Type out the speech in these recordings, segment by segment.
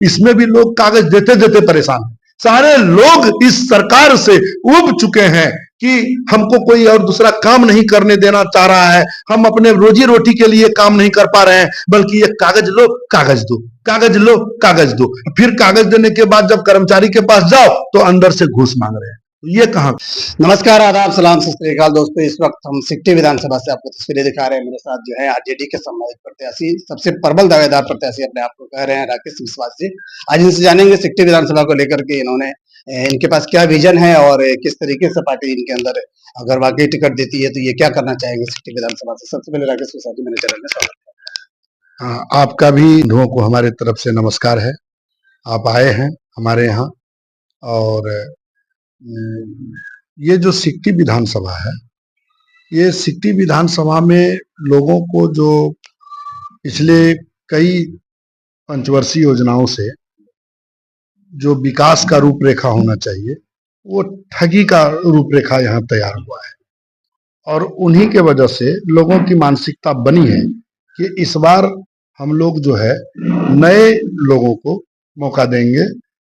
इसमें भी लोग कागज देते देते परेशान हैं। सारे लोग इस सरकार से उब चुके हैं कि हमको कोई और दूसरा काम नहीं करने देना चाह रहा है, हम अपने रोजी रोटी के लिए काम नहीं कर पा रहे हैं, बल्कि ये कागज लो कागज दो, कागज लो कागज दो। फिर कागज देने के बाद जब कर्मचारी के पास जाओ तो अंदर से घूस मांग रहे हैं। ये कहां? नमस्कार, आदाब, सलाम, सत श्री अकाल दोस्तों। इस वक्त हम सिकटी विधानसभा से आपको तस्वीरें दिखा रहे हैं। मेरे साथ जो है आरजेडी के संभावित प्रत्याशी, सबसे प्रबल दावेदार प्रत्याशी अपने आप को कह रहे हैं, राकेश विश्वास जी। आज इनसे जानेंगे सिकटी विधानसभा को लेकर के इनके पास क्या विजन है और किस तरीके से पार्टी इनके अंदर अगर वाकई टिकट देती है तो ये क्या करना चाहेंगे सिकटी विधानसभा से। सबसे पहले राकेश विश्वास जी, मेरे चैनल में स्वागत है। आपका भी बंधुओं को हमारे तरफ से नमस्कार है। आप आए हैं हमारे यहाँ, और ये जो सिकटी विधानसभा है, ये सिकटी विधानसभा में लोगों को जो पिछले कई पंचवर्षीय योजनाओं से जो विकास का रूपरेखा होना चाहिए, वो ठगी का रूपरेखा यहाँ तैयार हुआ है। और उन्हीं के वजह से लोगों की मानसिकता बनी है कि इस बार हम लोग जो है नए लोगों को मौका देंगे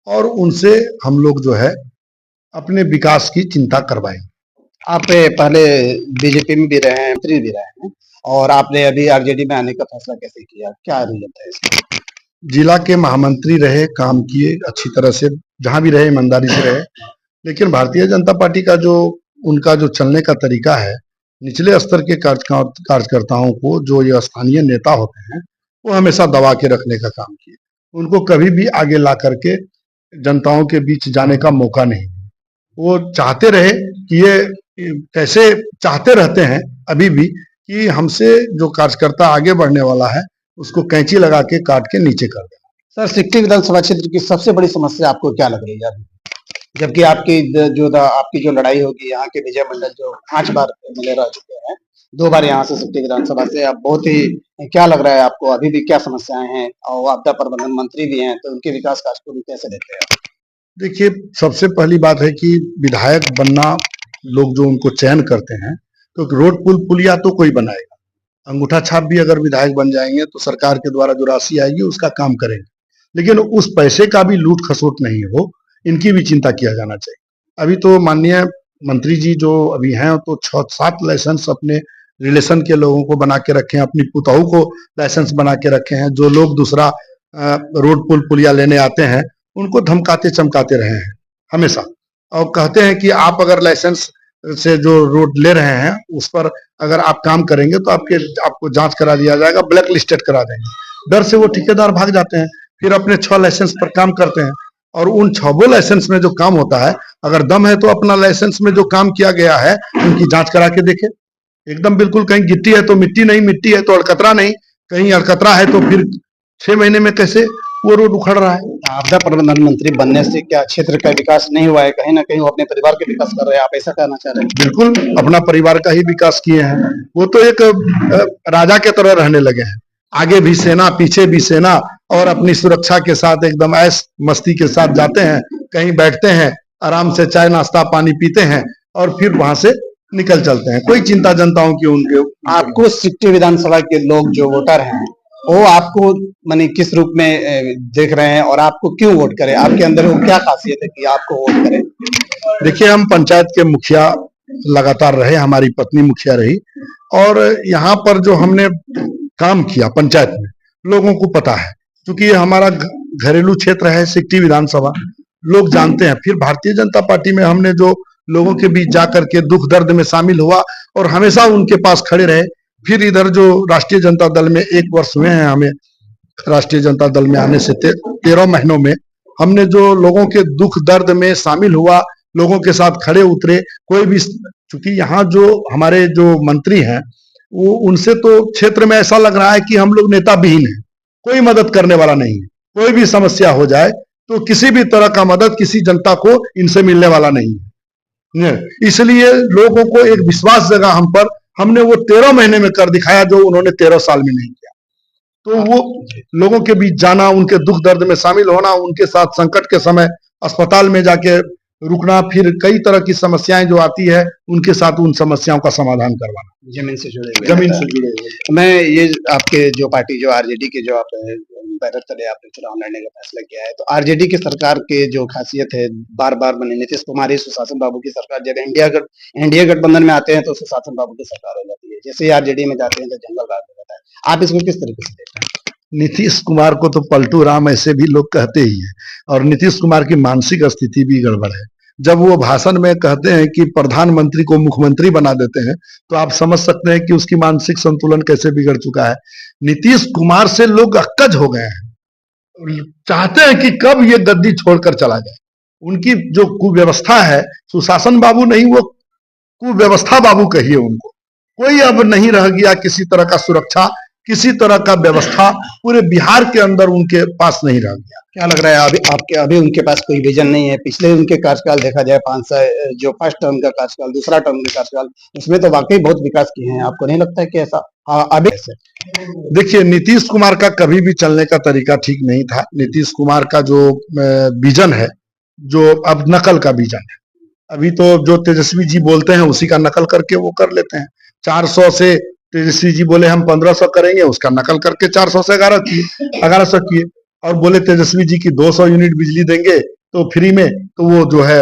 और उनसे हम लोग जो है अपने विकास की चिंता करवाएंगे। आप पहले बीजेपी में भी रहे हैं, मंत्री भी रहे हैं, और आपने अभी आरजेडी में आने का फैसला कैसे किया, क्या रीजन था इसका? जिला के महामंत्री रहे, काम किए अच्छी तरह से, जहां भी रहे ईमानदारी से रहे। लेकिन भारतीय जनता पार्टी का जो उनका जो चलने का तरीका है, निचले स्तर के कार्यकर्ताओं को, जो ये स्थानीय नेता होते हैं, वो हमेशा दबा के रखने का काम किए। उनको कभी भी आगे ला करके जनताओं के बीच जाने का मौका नहीं। वो चाहते रहे कि ये कैसे चाहते रहते हैं अभी भी कि हमसे जो कार्यकर्ता आगे बढ़ने वाला है उसको कैंची लगा के काट के नीचे कर देना। सर, सिकटी विधानसभा क्षेत्र की सबसे बड़ी समस्या आपको क्या लग रही है अभी? जबकि आपकी जो लड़ाई होगी, यहाँ के विजय मंडल जो 5 बार एमएलए रह चुके हैं, 2 बार यहाँ से सिकटी विधानसभा से, अब बहुत ही क्या लग रहा है आपको, अभी भी क्या समस्याएं हैं? और आपदा प्रबंधन मंत्री भी हैं, तो उनके विकास कार्य को भी कैसे देखते हैं? देखिए, सबसे पहली बात है कि विधायक बनना लोग जो उनको चयन करते हैं, तो रोड पुल पुलिया तो कोई बनाएगा, अंगूठा छाप भी अगर विधायक बन जाएंगे तो सरकार के द्वारा जो राशि आएगी उसका काम करेंगे, लेकिन उस पैसे का भी लूट खसोट नहीं हो, इनकी भी चिंता किया जाना चाहिए। अभी तो माननीय मंत्री जी जो अभी हैं, तो 6-7 लाइसेंस अपने रिलेशन के लोगों को बना के रखे हैं, अपनी पुतहू को लाइसेंस बना के रखे हैं। जो लोग दूसरा रोड पुल पुलिया लेने आते हैं उनको धमकाते चमकाते रहे हैं हमेशा, और कहते हैं कि आप अगर लाइसेंस से जो रोड ले रहे हैं उस पर अगर आप काम करेंगे तो आपको जांच करा दिया जाएगा, ब्लैक लिस्टेड करा देंगे। डर से वो ठेकेदार भाग जाते हैं, फिर अपने 6 लाइसेंस पर काम करते हैं, और उन 6 लाइसेंस में जो काम होता है, अगर दम है तो अपना लाइसेंस में जो काम किया गया है उनकी जांच करा के देखे। एकदम बिल्कुल, कहीं गिट्टी है तो मिट्टी नहीं, मिट्टी है तो अलकतरा नहीं, कहीं अलकतरा है तो फिर 6 महीने में कैसे वो रोड उखड़ रहा है। आपदा प्रबंधन मंत्री बनने से क्या क्षेत्र का विकास नहीं हुआ है? कहीं ना कहीं वो अपने परिवार के विकास कर रहे हैं, आप ऐसा कहना चाह रहे हैं? बिल्कुल, अपना परिवार का ही विकास किए हैं। वो तो एक राजा के तरह रहने लगे हैं, आगे भी सेना पीछे भी सेना, और अपनी सुरक्षा के साथ एकदम ऐश मस्ती के साथ जाते हैं, कहीं बैठते हैं, आराम से चाय नाश्ता पानी पीते हैं और फिर वहां से निकल चलते हैं। कोई चिंता जनताओं की उनके। आपको सिकटी विधानसभा के लोग जो वोटर हैं वो आपको माने किस रूप में देख रहे हैं और आपको क्यों वोट करें? आपके अंदर वो क्या खासियत है कि आपको वोट करें? देखिए, हम पंचायत के मुखिया लगातार रहे, हमारी पत्नी मुखिया रही, और यहाँ पर जो हमने काम किया पंचायत में, लोगों को पता है, क्योंकि ये हमारा घरेलू क्षेत्र है सिकटी विधानसभा, लोग जानते हैं। फिर भारतीय जनता पार्टी में हमने जो लोगों के बीच जाकर के दुख दर्द में शामिल हुआ और हमेशा उनके पास खड़े रहे। फिर इधर जो राष्ट्रीय जनता दल में 1 वर्ष हुए हैं हमें, राष्ट्रीय जनता दल में आने से 13 महीनों में हमने जो लोगों के दुख दर्द में शामिल हुआ, लोगों के साथ खड़े उतरे। कोई भी, चूंकि यहाँ जो हमारे जो मंत्री हैं, वो उनसे तो क्षेत्र में ऐसा लग रहा है कि हम लोग नेता विहीन हैं, कोई मदद करने वाला नहीं है। कोई भी समस्या हो जाए तो किसी भी तरह का मदद किसी जनता को इनसे मिलने वाला नहीं है। इसलिए लोगों को एक विश्वास जगा हम पर, हमने वो 13 महीने में कर दिखाया जो उन्होंने 13 साल में नहीं किया। तो वो लोगों के बीच जाना, उनके दुख दर्द में शामिल होना, उनके साथ संकट के समय अस्पताल में जाके रुकना, फिर कई तरह की समस्याएं जो आती है उनके साथ उन समस्याओं का समाधान करवाना, जमीन से जुड़े हुए। मैं ये आपके जो पार्टी जो आरजेडी के जो आप पैदल चले आपने चुनाव लड़ने का फैसला किया है। तो आरजेडी की सरकार के जो खासियत है, बार-बार बने नीतीश कुमार ही सुशासन बाबू की सरकार, जब एनडीए गठबंधन में आते हैं तो सुशासन बाबू की सरकार हो जाती है। जैसे ही आरजेडी में जाते हैं तो जंगल राज हो जाता है। आप इसको किस तरीके से देखते हैं? नीतीश कुमार को तो पलटू राम ऐसे भी लोग कहते ही हैं, और नीतीश कुमार की मानसिक स्थिति भी गड़बड़ है। जब वो भाषण में कहते हैं कि प्रधानमंत्री को मुख्यमंत्री बना देते हैं, तो आप समझ सकते हैं कि उसकी मानसिक संतुलन कैसे बिगड़ चुका है। नीतीश कुमार से लोग अक्कज हो गए हैं, चाहते हैं कि कब ये गद्दी छोड़कर चला जाए। उनकी जो कुव्यवस्था है, सुशासन बाबू नहीं, वो कुव्यवस्था बाबू कहिए उनको। कोई अब नहीं रह गया किसी तरह का सुरक्षा, किसी तरह का व्यवस्था पूरे बिहार के अंदर उनके पास नहीं रह गया। क्या लग रहा है अभी उनके पास कोई विजन नहीं है? पिछले उनके कार्यकाल देखा जाए 5 जो फर्स्ट टर्म का कार्यकाल, दूसरा टर्म का कार्यकाल, उसमें तो वाकई बहुत विकास किए हैं। आपको नहीं लगता है कि ऐसा अभी ऐसे? देखिए, नीतीश कुमार का कभी भी चलने का तरीका ठीक नहीं था। नीतीश कुमार का जो विजन है, जो अब नकल का विजन है, अभी तो जो तेजस्वी जी बोलते हैं उसी का नकल करके वो कर लेते हैं। 400 से तेजस्वी जी बोले हम 1500 करेंगे, उसका नकल करके 400 से 1100 किए, और बोले तेजस्वी जी की 200 यूनिट बिजली देंगे तो फ्री में, तो वो जो है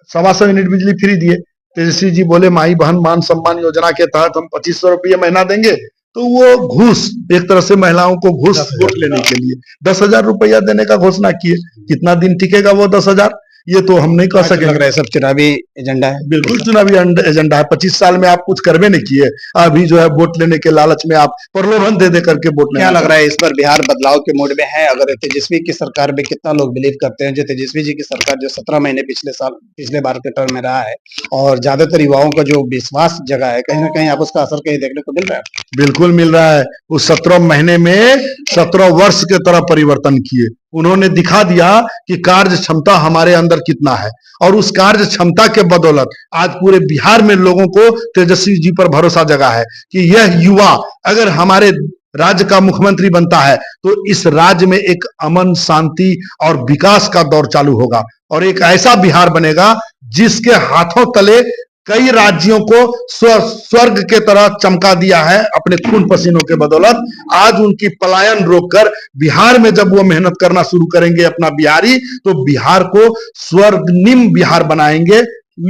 125 यूनिट बिजली फ्री दिए। तेजस्वी जी बोले माई बहन मान सम्मान योजना के तहत हम 2500 रुपये महीना देंगे, तो वो घूस, एक तरह से महिलाओं को घूस वोट लेने के लिए 10,000 रुपया देने का घोषणा किए। कितना दिन टिकेगा वो 10,000, ये तो हम नहीं कह सकेंगे। लग रहा है सब चुनावी एजेंडा है। बिल्कुल चुनावी एजेंडा है। 25 साल में आप कुछ करवे नहीं किए, अभी जो है वोट लेने के लालच में आप प्रलोभन दे करके वोट लेना। क्या लग रहा है इस पर बिहार बदलाव के मूड में है? अगर तेजस्वी की सरकार में कितना लोग बिलीव करते हैं, जो तेजस्वी जी की सरकार जो 17 महीने पिछले बार के टर्म में रहा है, और ज्यादातर युवाओं का जो विश्वास जगा है, कहीं ना कहीं आप उसका असर कहीं देखने को मिल रहा है? बिल्कुल मिल रहा है। उस 17 महीने में 17 वर्ष के तरह परिवर्तन किए। उन्होंने दिखा दिया कि कार्य क्षमता हमारे अंदर कितना है, और उस कार्य क्षमता के बदौलत आज पूरे बिहार में लोगों को तेजस्वी जी पर भरोसा जगा है कि यह युवा अगर हमारे राज्य का मुख्यमंत्री बनता है तो इस राज्य में एक अमन, शांति और विकास का दौर चालू होगा, और एक ऐसा बिहार बनेगा जिसके हाथों तले कई राज्यों को स्वर्ग के तरह चमका दिया है अपने खून पसीनों के बदौलत। आज उनकी पलायन रोककर बिहार में जब वो मेहनत करना शुरू करेंगे अपना बिहारी, तो बिहार को स्वर्गनिम बिहार बनाएंगे।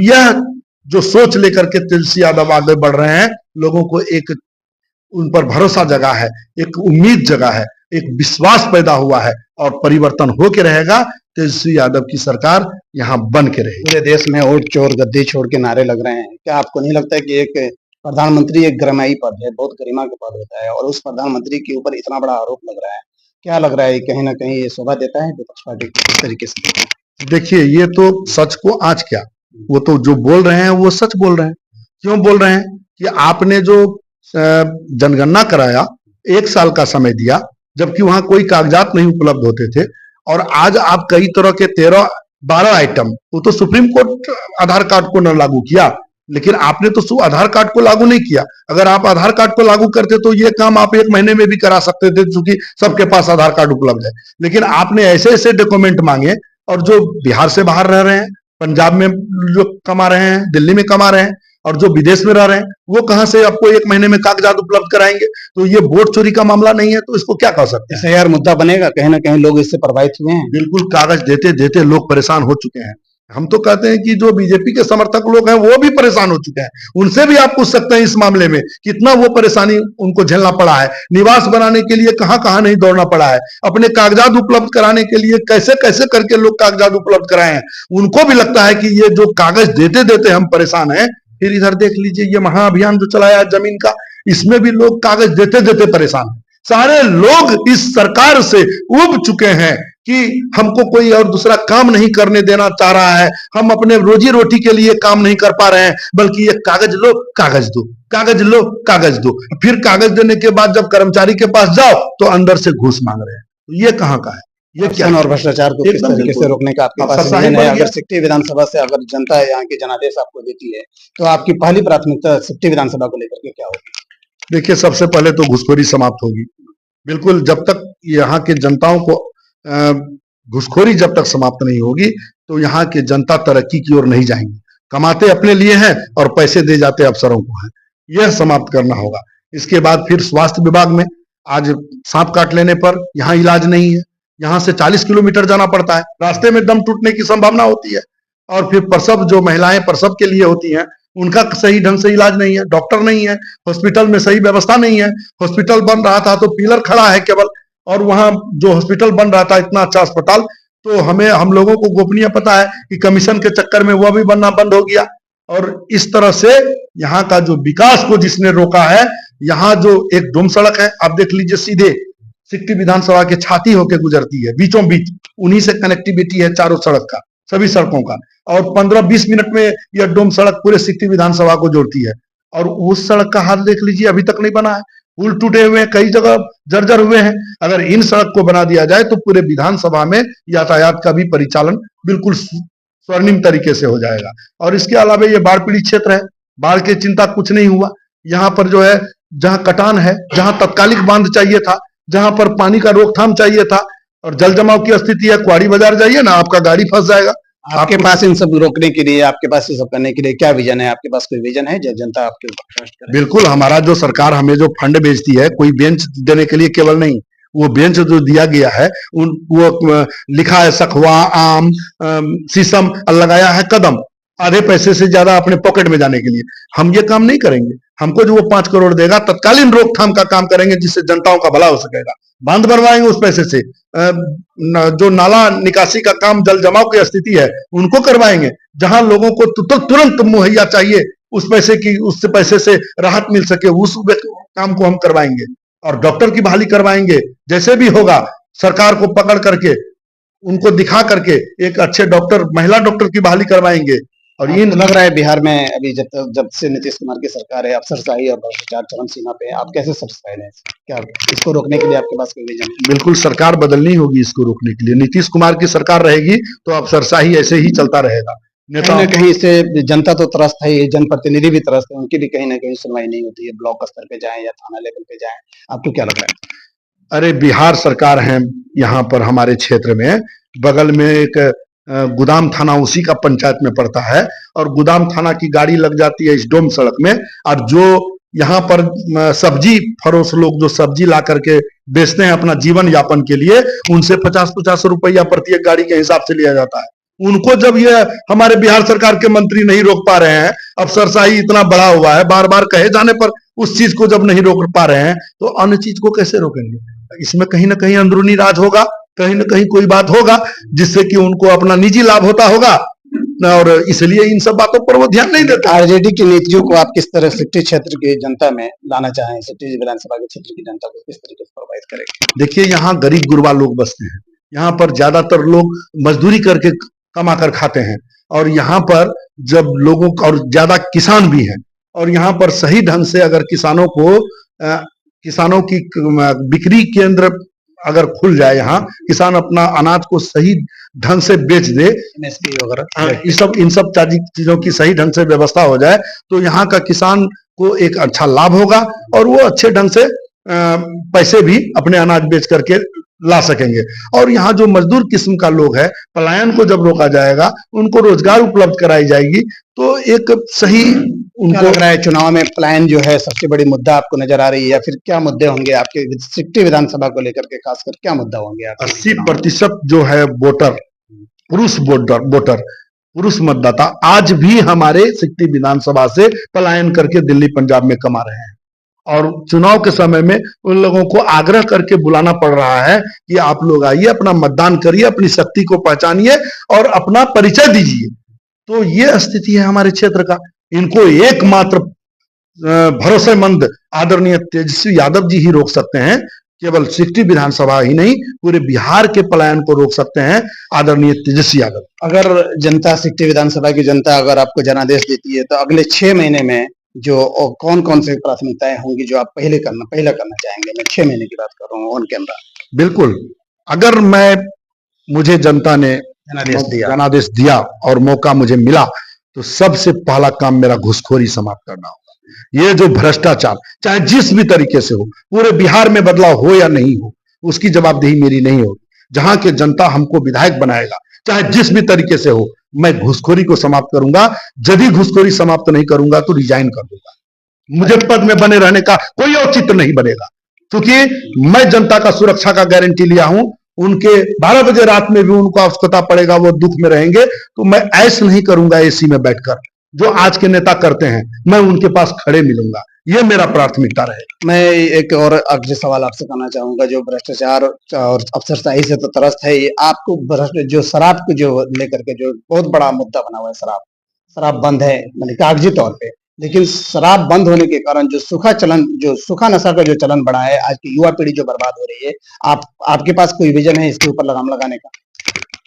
यह जो सोच लेकर के तेजस्वी यादव आगे बढ़ रहे हैं, लोगों को एक उन पर भरोसा जगा है, एक उम्मीद जगा है, एक विश्वास पैदा हुआ है, और परिवर्तन होके रहेगा। तेजस्वी यादव की सरकार यहाँ बन के रहेगी। पूरे देश में वोट चोर गद्दी छोड़ के नारे लग रहे हैं। क्या आपको नहीं लगता है कि एक प्रधानमंत्री एक गरिमाई पद है, बहुत गरिमा का पद होता है, और उस प्रधानमंत्री के ऊपर इतना बड़ा आरोप लग रहा है? क्या लग रहा है कहीं ना कहीं ये शोभा देता है विपक्ष पार्टी को किस तरीके से? देखिए, ये तो सच को आज क्या, वो तो जो बोल रहे हैं वो सच बोल रहे हैं। क्यों बोल रहे हैं कि आपने जो जनगणना कराया, 1 साल का समय दिया, जबकि वहां कोई कागजात नहीं उपलब्ध होते थे, और आज आप कई तरह के 13-12 आइटम, वो तो सुप्रीम कोर्ट आधार कार्ड को न लागू किया, लेकिन आपने तो आधार कार्ड को लागू नहीं किया। अगर आप आधार कार्ड को लागू करते तो ये काम आप 1 महीने में भी करा सकते थे, क्योंकि सबके पास आधार कार्ड उपलब्ध है। लेकिन आपने ऐसे ऐसे डॉक्यूमेंट मांगे, और जो बिहार से बाहर रह रहे हैं, पंजाब में जो कमा रहे हैं, दिल्ली में कमा रहे हैं, और जो विदेश में रह रहे हैं, वो कहां से आपको 1 महीने में कागजात उपलब्ध कराएंगे? तो ये वोट चोरी का मामला नहीं है, तो इसको क्या कह सकते हैं? यार मुद्दा बनेगा, कहीं ना कहीं लोग इससे प्रभावित हुए हैं। बिल्कुल, कागज देते देते लोग परेशान हो चुके हैं। हम तो कहते हैं कि जो बीजेपी के समर्थक लोग हैं वो भी परेशान हो चुके हैं। उनसे भी आप पूछ सकते हैं इस मामले में कितना वो परेशानी उनको झेलना पड़ा है। निवास बनाने के लिए कहां कहां नहीं दौड़ना पड़ा है, अपने कागजात उपलब्ध कराने के लिए कैसे कैसे करके लोग कागजात उपलब्ध कराए हैं। उनको भी लगता है कि ये जो कागज देते देते हम परेशान हैं। फिर इधर देख लीजिए, ये महाअभियान जो चलाया जमीन का, इसमें भी लोग कागज देते देते परेशान हैं। सारे लोग इस सरकार से उब चुके हैं कि हमको कोई और दूसरा काम नहीं करने देना चाह रहा है, हम अपने रोजी रोटी के लिए काम नहीं कर पा रहे हैं, बल्कि ये कागज लो कागज दो, कागज लो कागज दो। फिर कागज देने के बाद जब कर्मचारी के पास जाओ तो अंदर से घूस मांग रहे हैं। तो ये कहां का है? ये क्या और भ्रष्टाचार को किस तरीके से रोकने का आपके पास विजन है? अगर सिकटी विधानसभा से अगर जनता यहाँ के जनादेश आपको देती है, तो आपकी पहली प्राथमिकता सिकटी विधानसभा को लेकर के क्या होगी? देखिए, सबसे पहले तो घुसखोरी समाप्त होगी। बिल्कुल, जब तक यहाँ के जनताओं को घुसखोरी जब तक समाप्त नहीं होगी, तो यहाँ के जनता तरक्की की ओर नहीं जाएंगे। कमाते अपने लिए हैं और पैसे दे जाते अफसरों को हैं, यह समाप्त करना होगा। इसके बाद फिर स्वास्थ्य विभाग में आज सांप काट लेने पर यहाँ इलाज नहीं है, यहाँ से 40 किलोमीटर जाना पड़ता है, रास्ते में दम टूटने की संभावना होती है। और फिर प्रसव, जो महिलाएं प्रसव के लिए होती हैं, उनका सही ढंग से इलाज नहीं है, डॉक्टर नहीं है, हॉस्पिटल में सही व्यवस्था नहीं है। हॉस्पिटल बन रहा था तो पिलर खड़ा है केवल, और वहां जो हॉस्पिटल बन रहा था इतना अच्छा अस्पताल, तो हम लोगों को गोपनीय पता है कि कमीशन के चक्कर में वह भी बनना बंद हो गया। और इस तरह से यहाँ का जो विकास को जिसने रोका है, यहाँ जो एक डोम सड़क है, आप देख लीजिए, सीधे सिकटी विधानसभा के छाती होकर गुजरती है, बीचों बीच उन्हीं से कनेक्टिविटी है चारों सड़क का, सभी सड़कों का। और 15-20 मिनट में यह डोम सड़क पूरे सिकटी विधानसभा को जोड़ती है। और उस सड़क का हाल देख लीजिए, अभी तक नहीं बना है, पुल टूटे हुए हैं, कई जगह जर्जर हुए हैं। अगर इन सड़क को बना दिया जाए तो पूरे विधानसभा में यातायात का भी परिचालन बिल्कुल स्वर्णिम तरीके से हो जाएगा। और इसके अलावा ये बाढ़ पीड़ित क्षेत्र है, बाढ़ की चिंता कुछ नहीं हुआ। यहाँ पर जो है, जहाँ कटान है, जहाँ तत्कालिक बांध चाहिए था, जहाँ पर पानी का रोकथाम चाहिए था, और जल जमाव की स्थिति है, कुआड़ी बाजार जाइए ना, आपका गाड़ी फंस जाएगा। आपके पास इन सब रोकने के लिए, आपके पास ये सब करने के लिए क्या विजन है? आपके पास कोई विजन है जो जनता आपके ऊपर ट्रस्ट करे? बिल्कुल, हमारा जो सरकार हमें जो फंड भेजती है, कोई बेंच देने के लिए केवल नहीं, वो बेंच जो दिया गया है, वो लिखा है सखुआ, आम, शीशम, और लगाया है कदम, आधे पैसे से ज्यादा अपने पॉकेट में जाने के लिए। हम ये काम नहीं करेंगे। हमको जो वो 5 करोड़ देगा, तत्कालीन रोकथाम का काम करेंगे, जिससे जनताओं का भला हो सकेगा। बांध बनवाएंगे उस पैसे से, जो नाला निकासी का काम, जल जमाव की स्थिति है, उनको करवाएंगे। जहां लोगों को तुरंत मुहैया चाहिए, उस पैसे से राहत मिल सके, उस काम को हम करवाएंगे। और डॉक्टर की बहाली करवाएंगे, जैसे भी होगा, सरकार को पकड़ करके, उनको दिखा करके एक अच्छे डॉक्टर, महिला डॉक्टर की बहाली करवाएंगे। और ये लग रहा है बिहार में अभी जब से नीतीश कुमार की सरकार है, अफसरशाही और भ्रष्टाचार चरम सीमा पे, आप कैसे सैटिस्फाइड हैं? क्या इसको रोकने के लिए आपके पास कोई विजन है? बिल्कुल, सरकार बदलनी होगी इसको रोकने के लिए। नीतीश कुमार की सरकार रहेगी तो अफसरशाही ऐसे ही चलता रहेगा। कहीं न कहीं इससे जनता तो त्रस्त है, जनप्रतिनिधि भी त्रस्त है, उनकी भी कहीं न कहीं सुनवाई नहीं होती है। ब्लॉक स्तर पे जाएं या थाना लेवल पे जाएं, आपको क्या लग रहा है? अरे, बिहार सरकार है यहाँ पर, हमारे क्षेत्र में बगल में एक गोदाम थाना उसी का पंचायत में पड़ता है, और गोदाम थाना की गाड़ी लग जाती है इस डोम सड़क में। और जो यहाँ पर सब्जी फरोश लोग जो सब्जी ला करके बेचते हैं अपना जीवन यापन के लिए, उनसे 50-50 रुपया प्रत्येक गाड़ी के हिसाब से लिया जाता है। उनको जब ये हमारे बिहार सरकार के मंत्री नहीं रोक पा रहे हैं, अफसरशाही इतना बड़ा हुआ है, बार बार कहे जाने पर उस चीज को जब नहीं रोक पा रहे हैं, तो अन्य चीज को कैसे रोकेंगे? इसमें कहीं ना कहीं अंदरूनी राज होगा, कहीं ना कहीं कोई बात होगा, जिससे कि उनको अपना निजी लाभ होता होगा, और इसलिए इन सब बातों पर वो ध्यान नहीं देता। आरजेडी की नीतियों को आप किस तरह सिटी क्षेत्र की जनता में लाना चाहें? सिटी विधानसभा के क्षेत्र की जनता को किस तरीके से प्रभावित करेंगे? देखिए, यहाँ गरीब गुरबा लोग बसते हैं, यहाँ पर ज्यादातर लोग मजदूरी करके कमा कर खाते हैं, और यहाँ पर जब लोगों का, और ज्यादा किसान भी हैं, और यहाँ पर सही ढंग से अगर किसानों की बिक्री केंद्र अगर खुल जाए, यहाँ किसान अपना अनाज को सही ढंग से बेच दे, एमएसपी वगैरह, इन सब चीजों की सही ढंग से व्यवस्था हो जाए, तो यहाँ का किसान को एक अच्छा लाभ होगा, और वो अच्छे ढंग से पैसे भी अपने अनाज बेच करके ला सकेंगे। और यहाँ जो मजदूर किस्म का लोग है, पलायन को जब रोका जाएगा, उनको रोजगार उपलब्ध कराई जाएगी, तो एक सही उनको लग रहा है चुनाव में पलायन जो है सबसे बड़ी मुद्दा आपको नजर आ रही है, या फिर क्या मुद्दे होंगे आपके सिकटी विधानसभा को लेकर के, खासकर क्या मुद्दा होंगे? 80% जो है वोटर, पुरुष मतदाता आज भी हमारे सिकटी विधानसभा से पलायन करके दिल्ली पंजाब में कमा रहे हैं, और चुनाव के समय में उन लोगों को आग्रह करके बुलाना पड़ रहा है कि आप लोग आइए, अपना मतदान करिए, अपनी शक्ति को पहचानिए और अपना परिचय दीजिए। तो ये स्थिति है हमारे क्षेत्र का। इनको एकमात्र भरोसेमंद आदरणीय तेजस्वी यादव जी ही रोक सकते हैं। केवल सिकटी विधानसभा ही नहीं, पूरे बिहार के पलायन को रोक सकते हैं आदरणीय तेजस्वी यादव। अगर जनता, सिकटी विधानसभा की जनता अगर आपको जनादेश देती है, तो अगले 6 महीने में जो कौन कौन से प्राथमिकताएं होंगी जो आप पहला करना चाहेंगे? मैं 6 महीने की बात कर रहा हूँ ऑन कैमरा। बिल्कुल, अगर मुझे जनता ने जनादेश दिया और मौका मुझे मिला, तो सबसे पहला काम मेरा घुसखोरी समाप्त करना होगा। ये जो भ्रष्टाचार, चाहे जिस भी तरीके से हो, पूरे बिहार में बदलाव हो या नहीं हो, उसकी जवाबदेही मेरी नहीं होगी। जहां के जनता हमको विधायक बनाएगा, चाहे जिस भी तरीके से हो, मैं घुसखोरी को समाप्त करूंगा। यदि घुसखोरी समाप्त नहीं करूंगा तो रिजाइन कर दूंगा। मुझे पद में बने रहने का कोई औचित्य नहीं बनेगा। क्योंकि मैं जनता का सुरक्षा का गारंटी लिया हूं। उनके 12 बजे रात में भी उनको आवश्यकता पड़ेगा, वो दुख में रहेंगे, तो मैं ऐश नहीं करूंगा एसी में बैठकर जो आज के नेता करते हैं। मैं उनके पास खड़े मिलूंगा, ये मेरा प्राथमिकता रहेगा। मैं एक और आखिरी सवाल आपसे करना चाहूंगा, जो भ्रष्टाचार और अफसरशाही से तो त्रस्त है ये, आपको जो शराब को जो लेकर के जो बहुत बड़ा मुद्दा बना हुआ है, शराब बंद है मतलब कागजी तौर पे, लेकिन शराब बंद होने के कारण जो सूखा नशा का जो चलन बढ़ा है, आज की युवा पीढ़ी जो बर्बाद हो रही है, आपके पास कोई विजन है इसके ऊपर लगाम लगाने का?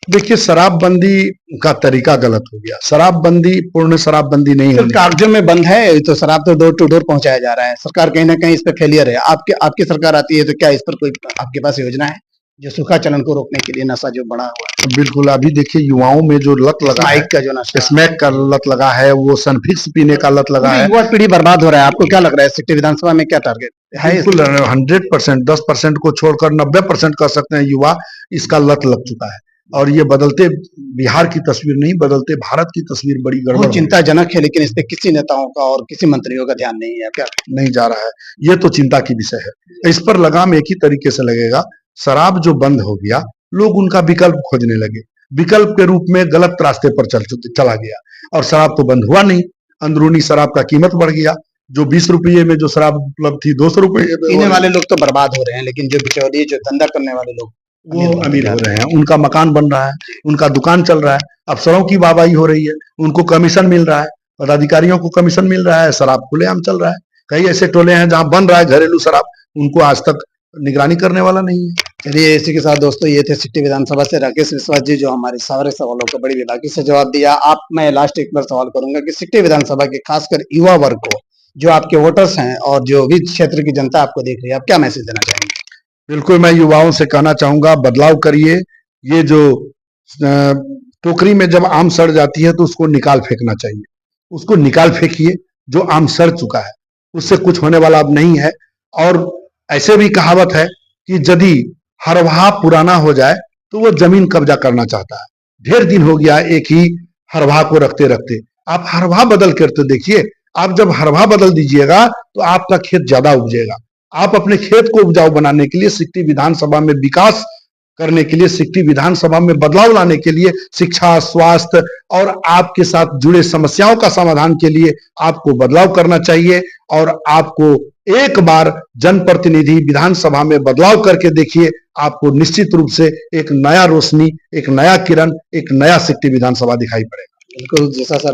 देखिए, शराबबंदी का तरीका गलत हो गया। शराबबंदी पूर्ण शराबबंदी नहीं तो होनी। कागजों में बंद है, तो शराब तो डोर टू डोर पहुंचाया जा रहा है। सरकार कहीं ना कहीं इस पे फेलियर है। आपकी सरकार आती है तो क्या इस पर कोई आपके पास योजना है जो सूखा चलन को रोकने के लिए, नशा जो बढ़ा हुआ है? बिल्कुल, अभी देखिए युवाओं में जो लत लगा है, स्मैक का जो नशा, स्मैक का लत लगा है, वो सनफिक्स पीने का लत लगा है। युवा पीढ़ी बर्बाद हो रहा है। आपको क्या लग रहा है सिटी विधानसभा में क्या टारगेट है? बिल्कुल 100%, 10% को छोड़कर 90% कह सकते हैं युवा इसका लत लग चुका है। और ये बदलते बिहार की तस्वीर नहीं, बदलते भारत की तस्वीर बड़ी गड़बड़ बहुत चिंताजनक है, लेकिन इस पे किसी नेताओं का और किसी मंत्रियों का ध्यान नहीं है। क्या नहीं जा रहा है, ये तो चिंता की विषय है। इस पर लगाम एक ही तरीके से लगेगा। शराब जो बंद हो गया, लोग उनका विकल्प खोजने लगे, विकल्प के रूप में गलत रास्ते पर चला गया, और शराब तो बंद हुआ नहीं। अंदरूनी शराब का कीमत बढ़ गया। जो 20 रुपये में जो शराब उपलब्ध थी, 200 रुपये पीने वाले लोग तो बर्बाद हो रहे हैं, लेकिन जो बिचौलिए, जो धंधा करने वाले लोग, वो अमीर हो रहे हैं। उनका मकान बन रहा है, उनका दुकान चल रहा है, अफसरों की वाहवाही हो रही है, उनको कमीशन मिल रहा है, पदाधिकारियों को कमीशन मिल रहा है, शराब खुलेआम चल रहा है। कई ऐसे टोले हैं जहां बन रहा है घरेलू शराब, उनको आज तक निगरानी करने वाला नहीं है। चलिए, इसी के साथ दोस्तों, ये थे सिटी विधानसभा से राकेश विश्वास जी, जो हमारे सारे सवालों को बड़ी विभागी से जवाब दिया। मैं लास्ट एक बार सवाल करूंगा कि सिटी विधानसभा के खासकर युवा वर्ग को, जो आपके वोटर्स हैं और जो भी क्षेत्र की जनता आपको देख रही है, आप क्या मैसेज देना चाहेंगे? बिल्कुल, मैं युवाओं से कहना चाहूंगा, बदलाव करिए। ये जो टोकरी में जब आम सड़ जाती है तो उसको निकाल फेंकना चाहिए, उसको निकाल फेंकिए। जो आम सड़ चुका है उससे कुछ होने वाला अब नहीं है। और ऐसे भी कहावत है कि यदि हरवाह पुराना हो जाए तो वो जमीन कब्जा करना चाहता है। ढेर दिन हो गया एक ही हरवाह को रखते रखते, आप हरवाह बदल कर तो देखिए। आप जब हरवाह बदल दीजिएगा तो आपका खेत ज्यादा उपजेगा। आप अपने खेत को उपजाऊ बनाने के लिए, सिकटी विधानसभा में विकास करने के लिए, सिकटी विधानसभा में बदलाव लाने के लिए, शिक्षा, स्वास्थ्य और आपके साथ जुड़े समस्याओं का समाधान के लिए आपको बदलाव करना चाहिए। और आपको एक बार जनप्रतिनिधि विधानसभा में बदलाव करके देखिए, आपको निश्चित रूप से एक नया रोशनी, एक नया किरण, एक नया सिकटी विधानसभा दिखाई पड़ेगा। बिल्कुल, जैसा सर